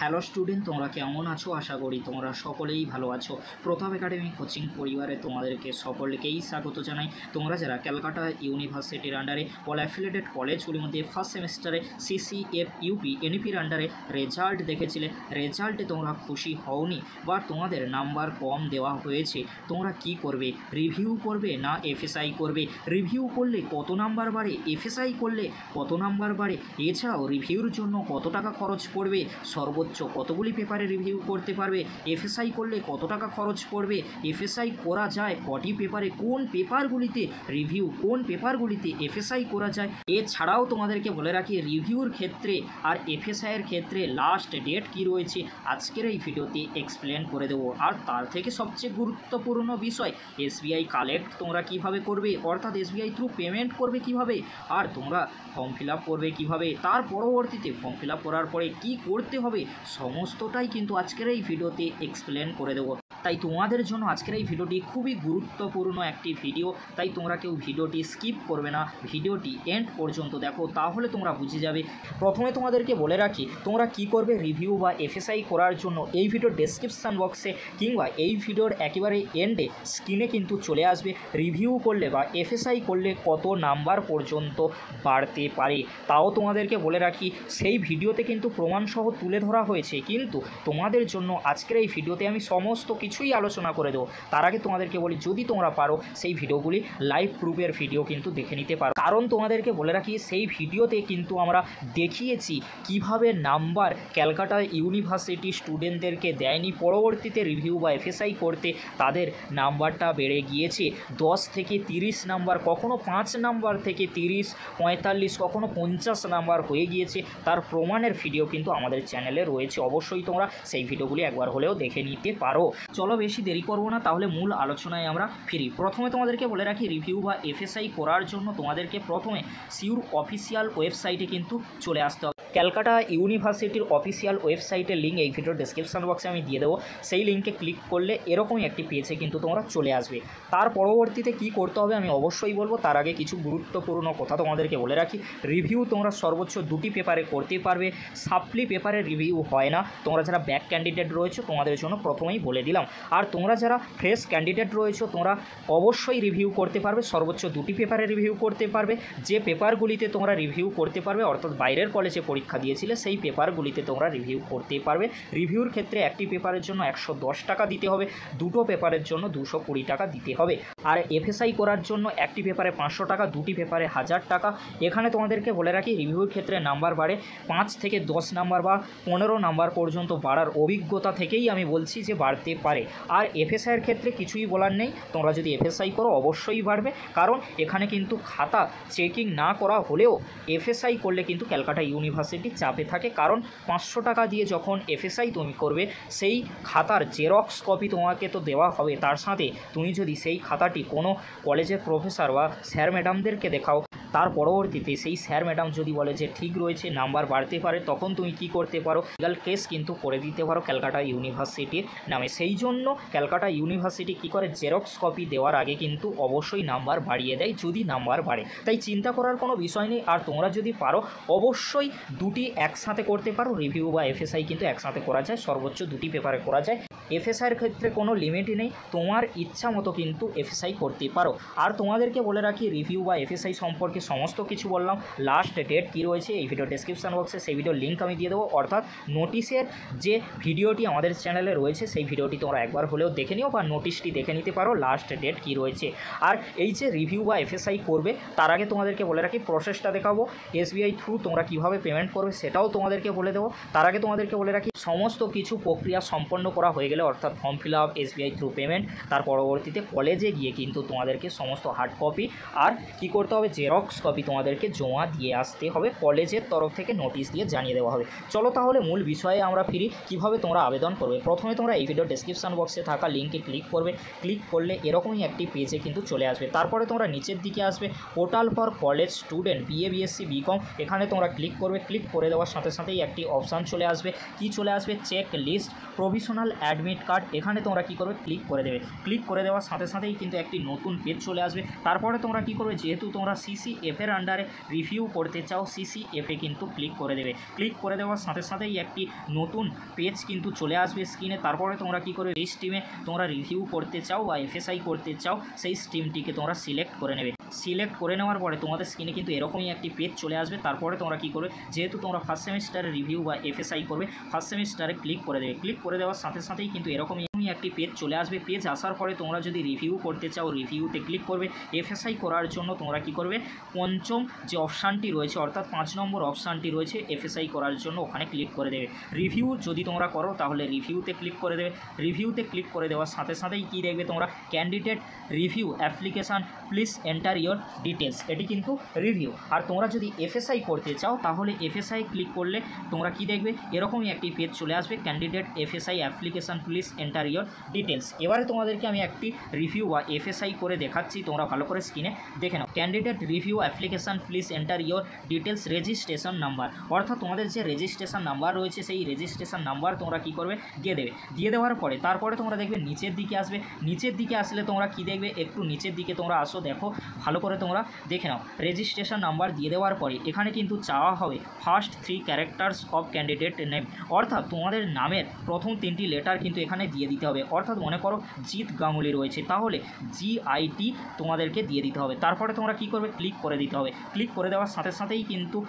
Hello student, তোমরা কেমন আছো? আশা করি তোমরা সকলেই ভালো আছো। প্রতাপ একাডেমি কোচিং পরিবারে তোমাদেরকে সকলকেই স্বাগত জানাই। তোমরা যারা ক্যালকাটা ইউনিভার্সিটির আন্ডারে অল অ্যাফিলিয়েটেড কলেজগুলির মধ্যে ফার্স্ট সেমিস্টারে সিসিএফ ইউপি এনইপির আন্ডারে রেজাল্ট দেখেছিলে, রেজাল্টে তোমরা খুশি হওনি বা তোমাদের নাম্বার কম দেওয়া হয়েছে, তোমরা কি করবে? রিভিউ করবে না এফএসআই করবে? রিভিউ করলে কত নাম্বার বাড়ে, এফএসআই করলে কত নাম্বার বাড়ে, এছাড়াও রিভিউর জন্য কত টাকা খরচ পড়বে, সর্বোচ্চ কতগুলি পেপারে রিভিউ করতে পারবে, এফএসআই করলে কত টাকা খরচ পড়বে, এফএসআই করা যায় কটি পেপারে, কোন পেপারগুলিতে রিভিউ, কোন পেপারগুলিতে এফএসআই করা যায়। এছাড়াও তোমাদেরকে বলে রাখি রিভিউর ক্ষেত্রে আর এফএসআইয়ের ক্ষেত্রে লাস্ট ডেট কি রয়েছে আজকের এই ভিডিওতে এক্সপ্লেন করে দেবো। আর তার থেকে সবচেয়ে গুরুত্বপূর্ণ বিষয় এসবিআই কালেক্ট তোমরা কিভাবে করবে, অর্থাৎ এসবিআই থ্রু পেমেন্ট করবে কিভাবে, আর তোমরা ফর্ম ফিল আপ করবে কীভাবে, তার পরবর্তীতে ফর্ম ফিল আপ করার পরে কী করতে হবে, সমস্তটাই কিন্তু আজকের এই ভিডিওতে এক্সপ্লেন করে দেবো। তাই তোমাদের জন্য আজকের এই ভিডিওটি খুবই গুরুত্বপূর্ণ একটি ভিডিও, তাই তোমরা কেউ ভিডিওটি স্কিপ করবে না, ভিডিওটি এন্ড পর্যন্ত দেখো, তাহলে তোমরা বুঝে যাবে। প্রথমে তোমাদেরকে বলে রাখি তোমরা কি করবে রিভিউ বা এফএসআই করার জন্য। এই ভিডিওর ডেসক্রিপশান বক্সে কিংবা এই ভিডিওর একেবারে এন্ডে স্ক্রিনে কিন্তু চলে আসবে রিভিউ করলে বা এফএসআই করলে কত নাম্বার পর্যন্ত বাড়তে পারে। তাও তোমাদেরকে বলে রাখি সেই ভিডিওতে কিন্তু প্রমাণসহ তুলে ধরা হয়েছে, কিন্তু তোমাদের জন্য আজকের এই ভিডিওতে আমি সমস্ত কিছুই আলোচনা করে দেবো। তার আগে তোমাদেরকে বলি যদি তোমরা পারো সেই ভিডিওগুলি লাইভ প্রুফের ভিডিও কিন্তু দেখে নিতে পারো, কারণ তোমাদেরকে বলে রাখি সেই ভিডিওতে কিন্তু আমরা দেখিয়েছি কিভাবে নাম্বার ক্যালকাটা ইউনিভার্সিটি স্টুডেন্টদেরকে দেয়নি, পরবর্তীতে রিভিউ বা এফএসআই করতে তাদের নাম্বারটা বেড়ে গিয়েছে 10 থেকে 30 নাম্বার, কখনো 5 নাম্বার থেকে 30, 45, কখনো 50 নাম্বার হয়ে গিয়েছে। তার প্রমাণের ভিডিও কিন্তু আমাদের চ্যানেলে রয়েছে, অবশ্যই তোমরা সেই ভিডিওগুলি একবার হলেও দেখে নিতে পারো। চলো বেশি দেরি করবো না, তাহলে মূল আলোচনায় আমরা ফিরি। প্রথমে তোমাদেরকে বলে রাখি রিভিউ বা এফএসআই করার জন্য তোমাদেরকে প্রথমে সিউর অফিসিয়াল ওয়েবসাইটে কিন্তু চলে আসতে হবে। ক্যালকাটা ইউনিভার্সিটির অফিসিয়াল ওয়েবসাইটের লিঙ্ক এই ভিডিওর ডেসক্রিপশন বক্সে আমি দিয়ে দেবো। সেই লিঙ্কে ক্লিক করলে এরকমই একটি পেজে কিন্তু তোমরা চলে আসবে। তার পরবর্তীতে কি করতে হবে আমি অবশ্যই বলবো, তার আগে কিছু গুরুত্বপূর্ণ কথা তোমাদেরকে বলে রাখি। রিভিউ তোমরা সর্বোচ্চ 2টি পেপারে করতে পারবে, সাপ্লি পেপারে রিভিউ হয় না। তোমরা যারা ব্যাক ক্যান্ডিডেট রয়েছে তোমাদের জন্য প্রথমেই বলে দিলাম। আর তোমরা যারা ফ্রেশ ক্যান্ডিডেট রয়েছে তোমরা অবশ্যই রিভিউ করতে পারবে, সর্বোচ্চ 2টি পেপারে রিভিউ করতে পারবে। যে পেপারগুলিতে তোমরা রিভিউ করতে পারবে, অর্থাৎ বাইরের কলেজে পরীক্ষা দিয়েছিলে সেই পেপারগুলিতে তোমরা রিভিউ করতে পারবে। রিভিউর ক্ষেত্রে একটি পেপারের জন্য 110 টাকা দিতে হবে, দুটো পেপারের জন্য 220 টাকা দিতে হবে। আর এফএসআই করার জন্য একটি পেপারে 500 টাকা, 2টি পেপারে 1000 টাকা। এখানে তোমাদেরকে বলে রাখি রিভিউর ক্ষেত্রে নাম্বার বাড়ে 5 থেকে 10 নাম্বার বা 15 নাম্বার পর্যন্ত বাড়ার অভিজ্ঞতা থেকেই আমি বলছি যে বাড়তে পারে। আর এফএসআইয়ের ক্ষেত্রে কিছুই বলার নেই, তোমরা যদি এফএসআই করো অবশ্যই বাড়বে, কারণ এখানে কিন্তু খাতা চেকিং না করা হলেও এফএসআই করলে কিন্তু ক্যালকাটা ইউনিভার্সিটি চাপে থাকে, কারণ 500 টাকা দিয়ে যখন এফএসআই তুমি করবে সেই খাতার জেরক্স কপি তোমাকে তো দেওয়া হবে, তার সাথে তুমি যদি সেই খাতাটি কোনো কলেজের প্রফেসর বা স্যার ম্যাডামদেরকে দেখাও, তার পরবর্তীতে সেই স্যার ম্যাডাম যদি বলে যে ঠিক রয়েছে নাম্বার বাড়তে পারে, তখন তুমি কি করতে পারো, লিগাল কেস কিন্তু করে দিতে পারো ক্যালকাটা ইউনিভার্সিটির নামে। সেই জন্য ক্যালকাটা ইউনিভার্সিটি কি করে জেরক্স কপি দেওয়ার আগে কিন্তু অবশ্যই নাম্বার বাড়িয়ে দেয় যদি নাম্বার বাড়ে, তাই চিন্তা করার কোনো বিষয় নেই। আর তোমরা যদি পারো অবশ্যই 2টি একসাথে করতে পারো, রিভিউ বা এফএসআই কিন্তু একসাথে করা যায়, সর্বোচ্চ 2টি পেপারে করা যায়। এফএসআইয়ের ক্ষেত্রে কোনো লিমিটই নেই, তোমার ইচ্ছা মতো কিন্তু এফএসআই করতে পারো। আর তোমাদেরকে বলে রাখি রিভিউ বা এফএসআই সম্পর্কে সমস্ত কিছু বললাম। লাস্ট ডেট কী রয়েছে এই ভিডিও ডেসক্রিপশন বক্সে সেই ভিডিওর লিঙ্ক আমি দিয়ে দেবো, অর্থাৎ নোটিশের যে ভিডিওটি আমাদের চ্যানেলে রয়েছে সেই ভিডিওটি তোমরা একবার হলেও দেখে নিও বা নোটিশটি দেখে নিতে পারো লাস্ট ডেট কী রয়েছে। আর এই যে রিভিউ বা এফএসআই করবে তার আগে তোমাদেরকে বলে রাখি প্রসেসটা দেখাবো, এসবিআই থ্রু তোমরা কীভাবে পেমেন্ট করবে সেটাও তোমাদেরকে বলে দেবো। তার আগে তোমাদেরকে বলে রাখি সমস্ত কিছু প্রক্রিয়া সম্পন্ন করা হয়ে গেলে, অর্থাৎ form fill up, SBI through payment, তার পরবর্তীতে কলেজে গিয়ে কিন্তু তোমাদেরকে সমস্ত হার্ড কপি আর কি করতে হবে জেরক্স কপি তোমাদেরকে জমা দিয়ে আসতে হবে, কলেজের তরফ থেকে নোটিশ দিয়ে জানিয়ে দেওয়া হবে। চলো তাহলে মূল বিষয়ে আমরা ফিরি, কিভাবে তোমরা আবেদন করবে। প্রথমে তোমরা এই ভিডিও ডেসক্রিপশন বক্সে থাকা লিঙ্কে ক্লিক করবে, ক্লিক করলে এরকমই একটি পেজে কিন্তু চলে আসবে। তারপরে তোমরা নিচের দিকে আসবে portal for college student BA BSc BCom, এখানে তোমরা ক্লিক করবে। ক্লিক করে দেওয়ার সাথে সাথেই একটি অপশান চলে আসবে, কি চলে আসবে check list provisional admit admit card, এখানে তোমরা কী করবে ক্লিক করে দেবে। ক্লিক করে দেওয়ার সাথে সাথেই কিন্তু একটি নতুন পেজ চলে আসবে। তারপরে তোমরা কী করবে, যেহেতু তোমরা সিসিএফের আন্ডারে রিভিউ করতে চাও, সিসিএফে কিন্তু ক্লিক করে দেবে। ক্লিক করে দেওয়ার সাথে সাথেই একটি নতুন পেজ কিন্তু চলে আসবে স্ক্রিনে। তারপরে তোমরা কী করবে, এই স্ট্রিমে তোমরা রিভিউ করতে চাও বা এফএসআই করতে চাও, সেই স্ট্রিমটিকে তোমরা সিলেক্ট করে নেবে। সিলেক্ট করে নেওয়ার পরে তোমাদের স্ক্রিনে কিন্তু এরকমই একটি পেজ চলে আসবে। তারপরে তোমরা কী করবে, যেহেতু তোমরা ফার্স্ট সেমিস্টারে রিভিউ বা এফএসআই করবে, ফার্স্ট সেমিস্টারে ক্লিক করে দেবে। ক্লিক করে দেওয়ার সাথে সাথেই কিন্তু এরকমই একটি পেজ চলে আসবে। পেজ আসার পরে তোমরা যদি রিভিউ করতে চাও, রিভিউতে ক্লিক করবে। এফএসআই করার জন্য তোমরা কী করবে, পঞ্চম যে অপশানটি রয়েছে অর্থাৎ 5 নম্বর অপশানটি রয়েছে এফএসআই করার জন্য, ওখানে ক্লিক করে দেবে। রিভিউ যদি তোমরা করো তাহলে রিভিউতে ক্লিক করে দেবে। রিভিউতে ক্লিক করে দেওয়ার সাথে সাথেই কী দেখবে তোমরা, candidate review application please enter your details, এটি কিন্তু রিভিউ। আর তোমরা যদি এফএসআই করতে চাও তাহলে এফএসআই ক্লিক করলে তোমরা কি দেখবে, এরকমই একটি পেজ চলে আসবে, candidate FSI application please enter your details. এবারে তোমাদেরকে আমি একটি রিভিউ বা এফএসআই করে দেখাচ্ছি, তোমরা ভালো করে স্ক্রিনে দেখে নাও। Candidate review application please enter your details registration number, অর্থাৎ তোমাদের যে রেজিস্ট্রেশন নাম্বার রয়েছে সেই রেজিস্ট্রেশন নাম্বার তোমরা কি করবে, দিয়ে দেবে। দিয়ে দেওয়ার পরে তারপরে তোমরা দেখবে নিচের দিকে আসবে। নিচের দিকে আসলে তোমরা কি দেখবে, একটু নিচের দিকে তোমরা আসো, দেখো ভালো করে তোমরা দেখে নাও। রেজিস্ট্রেশন নাম্বার দিয়ে দেওয়ার পরে এখানে কিন্তু চাওয়া হবে first 3 characters of candidate name, অর্থাৎ তোমাদের নামের প্রথম 3টি লেটার কিন্তু এখানে দিয়ে দিতে হবে। অর্থাৎ মনে করো জিৎ গাঙ্গুলি রয়েছে, তাহলে GIT তোমাদেরকে দিয়ে দিতে হবে। তারপরে তোমরা কি করবে, ক্লিক করে দিতে হবে। ক্লিক করে দেওয়ার সাথে সাথেই কিন্তু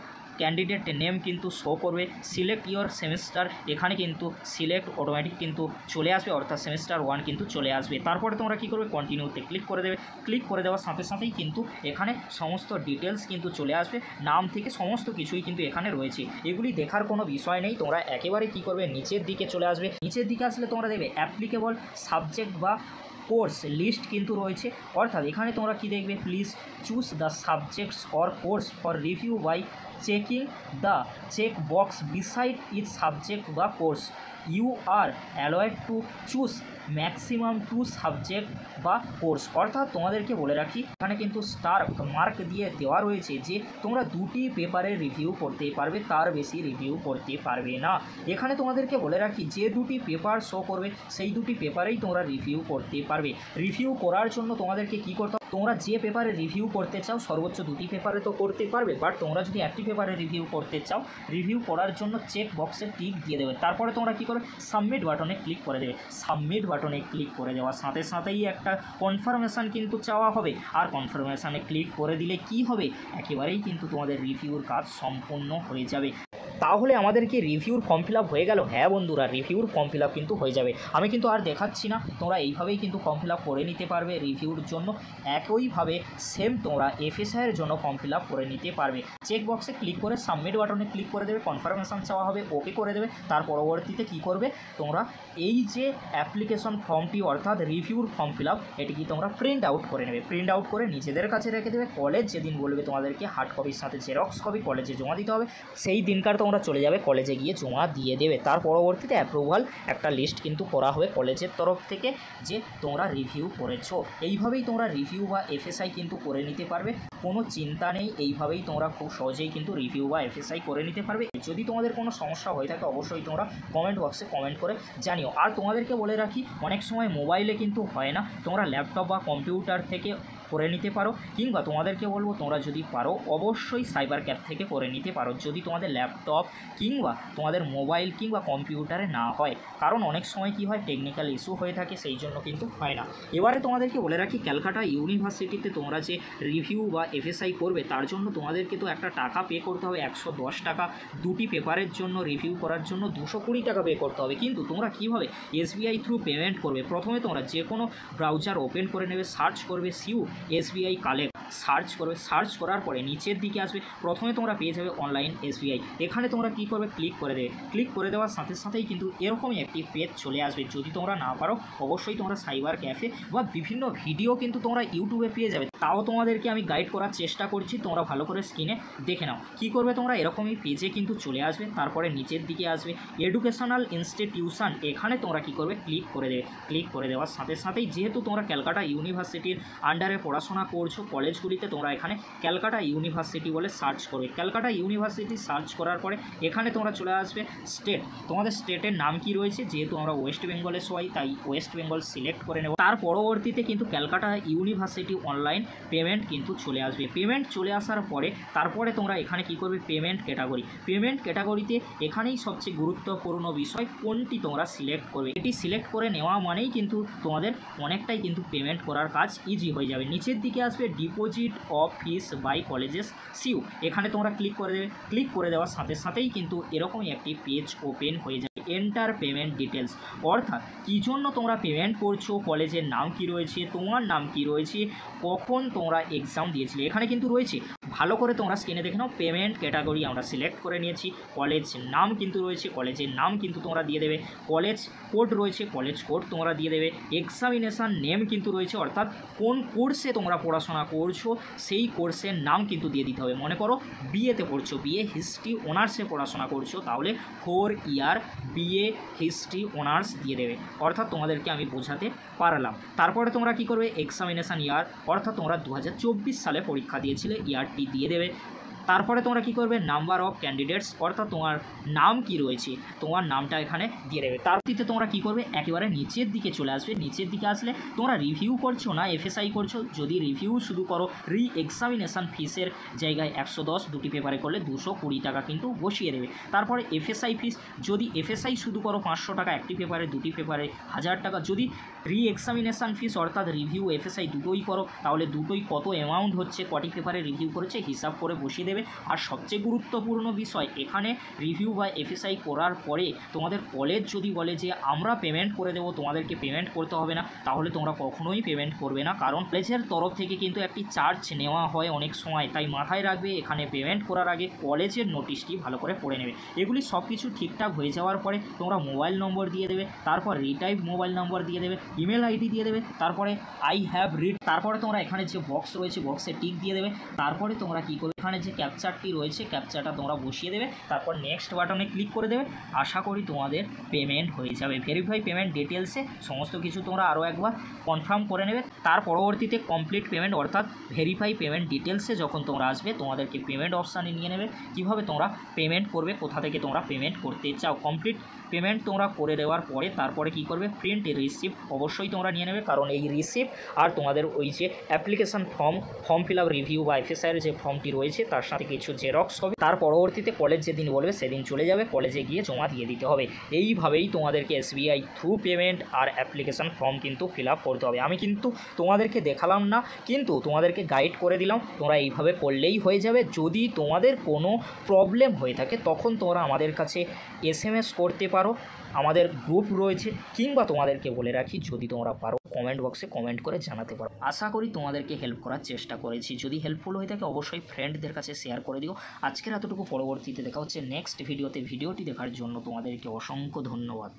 ক্যান্ডিডেট নেম কিন্তু শো করবে। সিলেক্ট ইয়োর সেমিস্টার, এখানে কিন্তু সিলেক্ট অটোমেটিক কিন্তু চলে আসবে, অর্থাৎ সেমিস্টার 1 কিন্তু চলে আসবে। তারপরে তোমরা কী করবে, কন্টিনিউতে ক্লিক করে দেবে। ক্লিক করে দেওয়ার সাথে সাথেই কিন্তু এখানে সমস্ত ডিটেলস কিন্তু চলে আসবে, নাম থেকে সমস্ত কিছুই কিন্তু এখানে রয়েছে। এগুলি দেখার কোনো বিষয় নেই, তোমরা একেবারে কী করবে, নিচের দিকে চলে আসবে। নিচের দিকে আসলে তোমরা দেখবে অ্যাপ্লিকেবল সাবজেক্ট বা কোর্স লিস্ট কিন্তু রয়েছে, অর্থাৎ এখানে তোমরা কি দেখবে, please choose the subjects or course for review by checking the check box beside each subject বা course. You are allowed to choose maximum 2 subject বা কোর্স, অর্থাৎ তোমাদেরকে বলে রাখি এখানে কিন্তু স্টার মার্ক দিয়ে দেওয়া রয়েছে যে তোমরা 2টি পেপারের রিভিউ করতে পারবে, তার বেশি রিভিউ করতে পারবে না। এখানে তোমাদেরকে বলে রাখি যে 2টি পেপার শো করবে সেই 2টি পেপারেই তোমরা রিভিউ করতে পারবে। রিভিউ করার জন্য তোমাদেরকে কী করতে হবে, তোমরা যে পেপারে রিভিউ করতে চাও সর্বোচ্চ 2টি পেপারে তো করতে পারবে, বাট তোমরা যদি একটি পেপারে রিভিউ করতে চাও, রিভিউ করার জন্য চেক বক্সে টিক দিয়ে দেবে। তারপরে তোমরা কী করবে, সাবমিট বাটনে ক্লিক করে দেবে। সাবমিট বাটনে ক্লিক করে দেওয়ার সাথে সাথেই একটা কনফার্মেশান কিন্তু চাওয়া হবে, আর কনফার্মেশানে ক্লিক করে দিলে কি হবে, একেবারেই কিন্তু তোমাদের রিভিউর কাজ সম্পূর্ণ হয়ে যাবে। তাহলে আমাদের কি রিভিউর ফর্ম ফিল আপ হয়ে গেল? হ্যাঁ বন্ধুরা, রিভিউর ফর্ম ফিল আপ কিন্তু হয়ে যাবে। আমি কিন্তু আর দেখাচ্ছি না, তোমরা এইভাবেই কিন্তু ফর্ম ফিল আপ করে নিতে পারবে রিভিউর জন্য। একইভাবে সেম তোমরা এফএসআইয়ের জন্য ফর্ম ফিল আপ করে নিতে পারবে। চেক বক্সে ক্লিক করে সাবমিট বাটনে ক্লিক করে দেবে, কনফার্মেশন চাওয়া হবে, ওকে করে দেবে। তার পরবর্তীতে কী করবে, তোমরা এই যে অ্যাপ্লিকেশন ফর্মটি অর্থাৎ রিভিউর ফর্ম ফিল আপ, এটি কি তোমরা প্রিন্ট আউট করে নেবে। প্রিন্ট আউট করে নিজেদের কাছে রেখে দেবে। কলেজ যেদিন বলবে তোমাদেরকে হার্ড কপির সাথে জেরক্স কপি কলেজে জমা দিতে হবে, সেই দিনকার তোমরা চলে যাবে কলেজে গিয়ে জমা দিয়ে দেবে। তার পরবর্তীতে অ্যাপ্রুভাল একটা লিস্ট কিন্তু করা হবে কলেজের তরফ থেকে যে তোমরা রিভিউ করেছো। এইভাবেই তোমরা রিভিউ বা এফএসআই কিন্তু করে নিতে পারবে, কোনো চিন্তা নেই। এইভাবেই তোমরা খুব সহজেই কিন্তু রিভিউ বা এফএসআই করে নিতে পারবে। যদি তোমাদের কোনো সমস্যা হয়ে থাকে অবশ্যই তোমরা কমেন্ট বক্সে কমেন্ট করে জানিও। আর তোমাদেরকে বলে রাখি, অনেক সময় মোবাইলে কিন্তু হয় না, তোমরা ল্যাপটপ বা কম্পিউটার থেকে করে নিতে পারো, কিংবা তোমাদেরকে বলবো তোমরা যদি পারো অবশ্যই সাইবার ক্যাফ থেকে করে নিতে পারো, যদি তোমাদের ল্যাপটপ কিংবা তোমাদের মোবাইল কিংবা কম্পিউটারে না হয়। কারণ অনেক সময় কি হয়, টেকনিক্যাল ইস্যু হয়ে থাকে, সেই জন্য কিন্তু হয় না। এবারে তোমাদেরকে বলে রাখি, ক্যালকাটা ইউনিভার্সিটিতে তোমরা যে রিভিউ বা এফএসআই করবে তার জন্য তোমাদেরকে তো একটা টাকা পে করতে হবে, 110 টাকা। 2টি পেপারের জন্য রিভিউ করার জন্য 220 টাকা পে করতে হবে। কিন্তু তোমরা কীভাবে এসবিআই থ্রু পেমেন্ট করবে, প্রথমে তোমরা যে কোনো ব্রাউজার ওপেন করে নেবে, সার্চ করবে সিউ এসবিআই কালেক্ট, সার্চ করবে। সার্চ করার পরে নিচের দিকে আসবে, প্রথমে তোমরা পেয়ে যাবে অনলাইন এসবিআই। এখানে তোমরা কী করবে, ক্লিক করে দেবে। ক্লিক করে দেওয়ার সাথে সাথেই কিন্তু এরকমই একটি পেজ চলে আসবে। যদি তোমরা না পারো অবশ্যই তোমরা সাইবার ক্যাফে বা বিভিন্ন ভিডিও কিন্তু তোমরা ইউটিউবে পেয়ে যাবে। তাও তোমাদেরকে আমি গাইড করার চেষ্টা করছি, তোমরা ভালো করে স্ক্রিনে দেখে নাও। কী করবে তোমরা, এরকমই পেজে কিন্তু চলে আসবে, তারপরে নিচের দিকে আসবে এডুকেশনাল ইনস্টিটিউশন, এখানে তোমরা কী করবে ক্লিক করে দেবে। ক্লিক করে দেওয়ার সাথে সাথেই যেহেতু তোমরা ক্যালকাটা ইউনিভার্সিটির আন্ডারে পড়াশোনা করছো কলেজগুলিতে, তোমরা এখানে ক্যালকাটা ইউনিভার্সিটি বলে সার্চ করবে। ক্যালকাটা ইউনিভার্সিটি সার্চ করার পরে এখানে তোমরা চলে আসবে স্টেট, তোমাদের স্টেটের নাম কি রয়েছে, যেহেতু আমরা ওয়েস্ট বেঙ্গলে সবাই তাই ওয়েস্ট বেঙ্গল সিলেক্ট করে নেব। তার পরবর্তীতে কিন্তু ক্যালকাটা ইউনিভার্সিটি অনলাইন পেমেন্ট কিন্তু চলে আসবে। পেমেন্ট চলে আসার পরে তারপরে তোমরা এখানে কি করবে, পেমেন্ট ক্যাটাগরি। পেমেন্ট ক্যাটাগরিতে এখানেই সবচেয়ে গুরুত্বপূর্ণ বিষয় কোনটি তোমরা সিলেক্ট করবে। এটি সিলেক্ট করে নেওয়া মানেই কিন্তু তোমাদের অনেকটাই কিন্তু পেমেন্ট করার কাজ ইজি হয়ে যাবে। নিচের দিকে আসবে deposit of fees by colleges CU, এখানে তোমরা ক্লিক করে দেবে। ক্লিক করে দেওয়ার সাথে সাথেই কিন্তু এরকমই একটি পেজ ওপেন হয়ে যাবে। এন্টার পেমেন্ট ডিটেলস, অর্থাৎ কী জন্য তোমরা পেমেন্ট করছো, কলেজের নাম কি রয়েছে, তোমার নাম কি রয়েছে, কখন তোমরা এক্সাম দিয়েছিলে, এখানে কিন্তু রয়েছে। ভালো করে তোমরা স্ক্রিনে দেখে নাও। পেমেন্ট ক্যাটাগরি আমরা সিলেক্ট করে নিয়েছি, কলেজ নাম কিন্তু রয়েছে, কলেজের নাম কিন্তু তোমরা দিয়ে দেবে, কলেজ কোড রয়েছে, কলেজ কোড তোমরা দিয়ে দেবে, এক্সামিনেশান নেম কিন্তু রয়েছে, অর্থাৎ কোন কোর্সে তোমরা পড়াশোনা করছো সেই কোর্সের নাম কিন্তু দিয়ে দিতে হবে। মনে করো বিএতে পড়ছো, বিএ হিস্ট্রি অনার্সে পড়াশোনা করছো, তাহলে 4 ইয়ার বিএ হিস্ট্রি অনার্স দিয়ে দেবে, অর্থাৎ তোমাদেরকে আমি বোঝাতে পারলাম। তারপরে তোমরা কি করবে, এক্সামিনেশান ইয়ার, অর্থাৎ তোমরা 2024 সালে পরীক্ষা দিয়েছিলে, ইয়ারটি দিয়ে দেবে। তারপরে তোমরা কি করবে, নাম্বার অফ ক্যান্ডিডেটস, অর্থাৎ তোমার নাম কি রয়েছে, তোমার নামটা এখানে দিয়ে দেবে। তারপরে তোমরা কি করবে, একেবারে নিচের দিকে চলে আসবে। নিচের দিকে আসলে তোমরা রিভিউ করছো না এফএসআই করছো, যদি রিভিউ শুধু করো রি এক্সামিনেশান ফিসের জায়গায় 110, দুটি পেপারে করলে 220 টাকা কিন্তু বসিয়ে দেবে। তারপরে এফএসআই ফিস, যদি এফএসআই শুধু করো 500 টাকা, একটি পেপারে, দুটি পেপারে 1000 টাকা। যদি রি এক্সামিনেশান ফিস অর্থাৎ রিভিউ এফএসআই দুটোই করো, তাহলে দুটোই কত অ্যামাউন্ট হচ্ছে, কটি পেপারে রিভিউ করেছে হিসাব করে বসিয়ে দেবে। আর সবচেয়ে গুরুত্বপূর্ণ বিষয়, এখানে রিভিউ বা এফএসআই করার পরে তোমাদের কলেজ যদি বলে যে আমরা পেমেন্ট করে দেবো, তোমাদেরকে পেমেন্ট করতে হবে না, তাহলে তোমরা কখনোই পেমেন্ট করবে না, কারণ কলেজের তরফ থেকে কিন্তু একটি চার্জ নেওয়া হয় অনেক সময়। তাই মাথায় রাখবে, এখানে পেমেন্ট করার আগে কলেজের নোটিশটি ভালো করে পড়ে নেবে। এগুলি সব কিছু ঠিকঠাক হয়ে যাওয়ার পরে তোমরা মোবাইল নম্বর দিয়ে দেবে, তারপর রিটাইপ মোবাইল নম্বর দিয়ে দেবে, ইমেল আইডি দিয়ে দেবে, তারপরে আই হ্যাভ রিড, তারপরে তোমরা এখানে যে বক্স রয়েছে বক্সে টিক দিয়ে দেবে। তারপরে তোমরা কী করবে, এখানে যে ক্যাপচারটি রয়েছে ক্যাপচারটা তোমরা বসিয়ে দেবে, তারপর নেক্সট বাটনে ক্লিক করে দেবে। আশা করি তোমাদের পেমেন্ট হয়ে যাবে। ভেরিফাই পেমেন্ট ডিটেলসে সমস্ত কিছু তোমরা আরও একবার কনফার্ম করে নেবে। তার পরবর্তীতে কমপ্লিট পেমেন্ট অর্থাৎ ভেরিফাই পেমেন্ট ডিটেলসে যখন তোমরা আসবে, তোমাদেরকে পেমেন্ট অপশানে নিয়ে নেবে, কীভাবে তোমরা পেমেন্ট করবে, কোথা থেকে তোমরা পেমেন্ট করতে চাও। কমপ্লিট পেমেন্ট তোমরা করে দেওয়ার পরে তারপরে কী করবে, প্রিন্ট রিসিপ্ট অবশ্যই তোমরা নিয়ে নেবে, কারণ এই রিসিপ্ট আর তোমাদের ওই যে application form fill up review বা এফএসআইয়ের যে ফর্মটি রয়েছে তার সাথে কিছু জেরক্স হবে। তার পরবর্তীতে কলেজ যেদিন বলবে সেদিন চলে যাবে, কলেজে গিয়ে জমা দিয়ে দিতে হবে। এইভাবেই তোমাদেরকে এসবিআই থ্রু পেমেন্ট আর অ্যাপ্লিকেশান ফর্ম কিন্তু ফিল আপ করতে হবে। আমি কিন্তু তোমাদেরকে দেখালাম না, কিন্তু তোমাদেরকে গাইড করে দিলাম, তোমরা এইভাবে করলেই হয়ে যাবে। যদি তোমাদের কোনো প্রবলেম হয়ে থাকে তখন তোমরা আমাদের কাছে এসএমএস করতে পারো, আমাদের গ্রুপ রয়েছে, কিংবা তোমাদেরকে বলে রাখি যদি তোমরা পারো কমেন্ট বক্সে কমেন্ট করে জানাতে পারো। আশা করি তোমাদেরকে হেল্প করার চেষ্টা করেছি। যদি হেল্পফুল হয়ে থাকে অবশ্যই ফ্রেন্ডদের কাছে শেয়ার করে দিও। আজকের এতটুকু, পরবর্তীতে দেখা হচ্ছে নেক্সট ভিডিওতে। ভিডিওটি দেখার জন্য তোমাদেরকে অসংখ্য ধন্যবাদ।